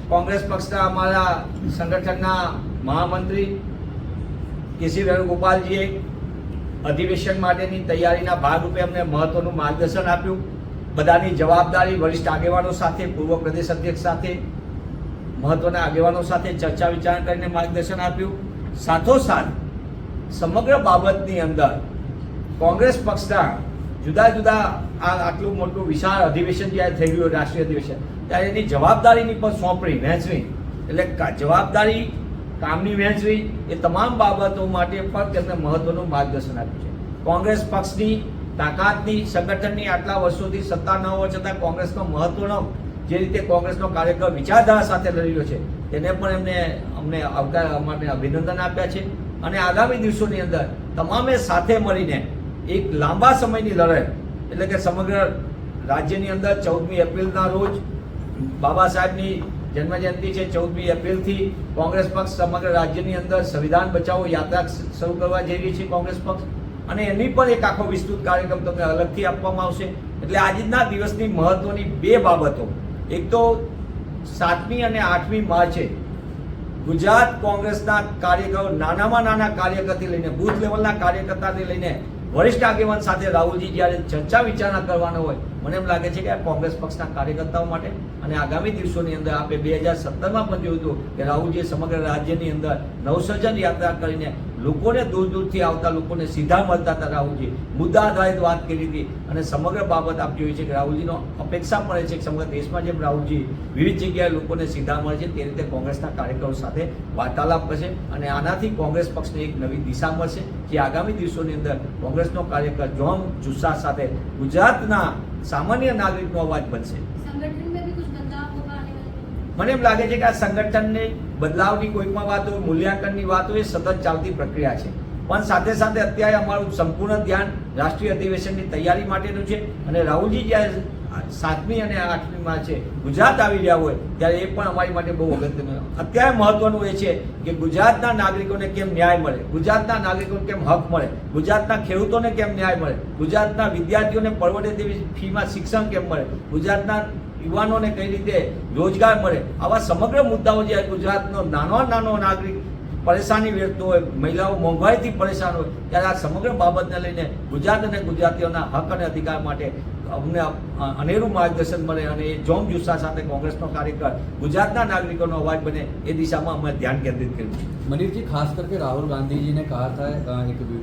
કોંગ્રેસ પક્ષના અમારા સંગઠનના મહામંત્રી કેસી વેણુગોપાલજીએ અધિવેશન માટેની તૈયારીના ભાગરૂપે અમને મહત્વનું માર્ગદર્શન આપ્યું. બધાની જવાબદારી વરિષ્ઠ આગેવાનો સાથે, પૂર્વ પ્રદેશ અધ્યક્ષ સાથે, મહત્વના આગેવાનો સાથે ચર્ચા વિચારણા કરીને માર્ગદર્શન આપ્યું. સાથોસાથ સમગ્ર બાબતની અંદર કોંગ્રેસ પક્ષના જુદા જુદા આટલું મોટું વિશાળ અધિવેશન જ્યારે થઈ ગયું રાષ્ટ્રીય અધિવેશન, ત્યારે એની જવાબદારીની પણ સોંપણી વહેંચવી, એટલે જવાબદારી કામની વહેંચવી, એ તમામ બાબતો માટે પણ તેમને મહત્વનું માર્ગદર્શન આપ્યું છે. કોંગ્રેસ પક્ષની તાકાતની, સંગઠનની આટલા વર્ષોથી સત્તા ન હોવા છતાં કોંગ્રેસનો મહત્વનો જે રીતે કોંગ્રેસનો કાર્યકર વિચારધારા સાથે લડી રહ્યો છે, તેને પણ અમને આવકાર માટે અભિનંદન આપ્યા છે. અને આગામી દિવસોની અંદર તમામે સાથે મળીને એક લાંબા સમયની લડાઈ, એટલે કે સમગ્ર રાજ્યની અંદર 14મી એપ્રિલના રોજ બાબા સાહેબની જન્મજયંતિ છે. 14મી એપ્રિલથી કોંગ્રેસ પક્ષ સમગ્ર રાજ્યની અંદર સંવિધાન બચાવો યાત્રા શરૂ કરવા જઈ રહી છે કોંગ્રેસ પક્ષ, અને એની પણ એક આખો વિસ્તૃત કાર્યક્રમ તમને અલગથી આપવામાં આવશે. એટલે આજના દિવસની મહત્વની બે બાબતો, એક તો 7મી અને 8મી માર્ચે ગુજરાત કોંગ્રેસના કાર્યકરો, નાનામાં નાના કાર્યકરથી લઈને બૂથ લેવલના કાર્યકર્તાથી લઈને વરિષ્ઠ આગેવાન સાથે રાહુલજી જ્યારે ચર્ચા વિચારણા કરવાનો હોય, મને એમ લાગે છે કે આ કોંગ્રેસ પક્ષના કાર્યકર્તાઓ માટે અને આગામી દિવસોની અંદર આપણે 2017માં પણ જોયું હતું કે રાહુલજીએ સમગ્ર રાજ્યની અંદર નવસર્જન યાત્રા કરીને લોકોને દૂર દૂરથી આવતા લોકોને સીધા મળતા હતા. રાહુલજી મુદ્દા આધારિત વાત કરી હતી, અને સમગ્ર બાબત આપ જોઈ છે કે રાહુલજીનો અપેક્ષા પડે છે કે સમગ્ર દેશમાં જેમ રાહુલજી વિવિધ જગ્યાએ લોકોને સીધા મળે છે, તે રીતે કોંગ્રેસના કાર્યકરો સાથે વાર્તાલાપ કરશે, અને આનાથી કોંગ્રેસ પક્ષને એક નવી દિશા મળશે, જે આગામી દિવસોની અંદર કોંગ્રેસનો કાર્યકર જોમ જુસ્સા સાથે ગુજરાતના સામાન્ય નાગરિકનો અવાજ બનશે. મને એમ લાગે છે કે આ સંગઠનને બદલાવની કોઈ પણ વાત હોય, મૂલ્યાંકનની વાત હોય, એ સતત ચાલતી પ્રક્રિયા છે. પણ સાથે સાથે અત્યારે અમારું સંપૂર્ણ ધ્યાન રાષ્ટ્રીય અધિવેશનની તૈયારી માટેનું છે. અને રાહુલજી જ્યારે 7મી અને 8મી માર્ચે ગુજરાત આવી રહ્યા હોય ત્યારે એ પણ અમારી માટે બહુ અગત્યનું. અત્યારે મહત્વનું એ છે કે ગુજરાતના નાગરિકોને કેમ ન્યાય મળે, ગુજરાતના નાગરિકોને કેમ હક મળે, ગુજરાતના ખેડૂતોને કેમ ન્યાય મળે, ગુજરાતના વિદ્યાર્થીઓને પરવડે તેવી ફીમાં શિક્ષણ કેમ મળે, ગુજરાતના યુવાનોને કઈ રીતે રોજગાર મળે, આવા સમગ્ર મુદ્દાઓ જ્યારે ગુજરાતનો નાનો નાગરિક પરેશાની વેઠતો હોય, મહિલાઓ મોંઘવારીથી પરેશાન હોય, ત્યારે આ સમગ્ર બાબતને લઈને ગુજરાત અને ગુજરાતીઓના હક અને અધિકાર માટે અમને અનેરું માર્ગદર્શન મળે, અને એ જોમ જુસ્સા સાથે કોંગ્રેસનો કાર્યકર ગુજરાતના નાગરિકોનો અવાજ બને, એ દિશામાં અમે ધ્યાન કેન્દ્રિત કર્યું છે. मनीष जी, खास करके राहुल गांधी जी ने कहा था एक वीडियो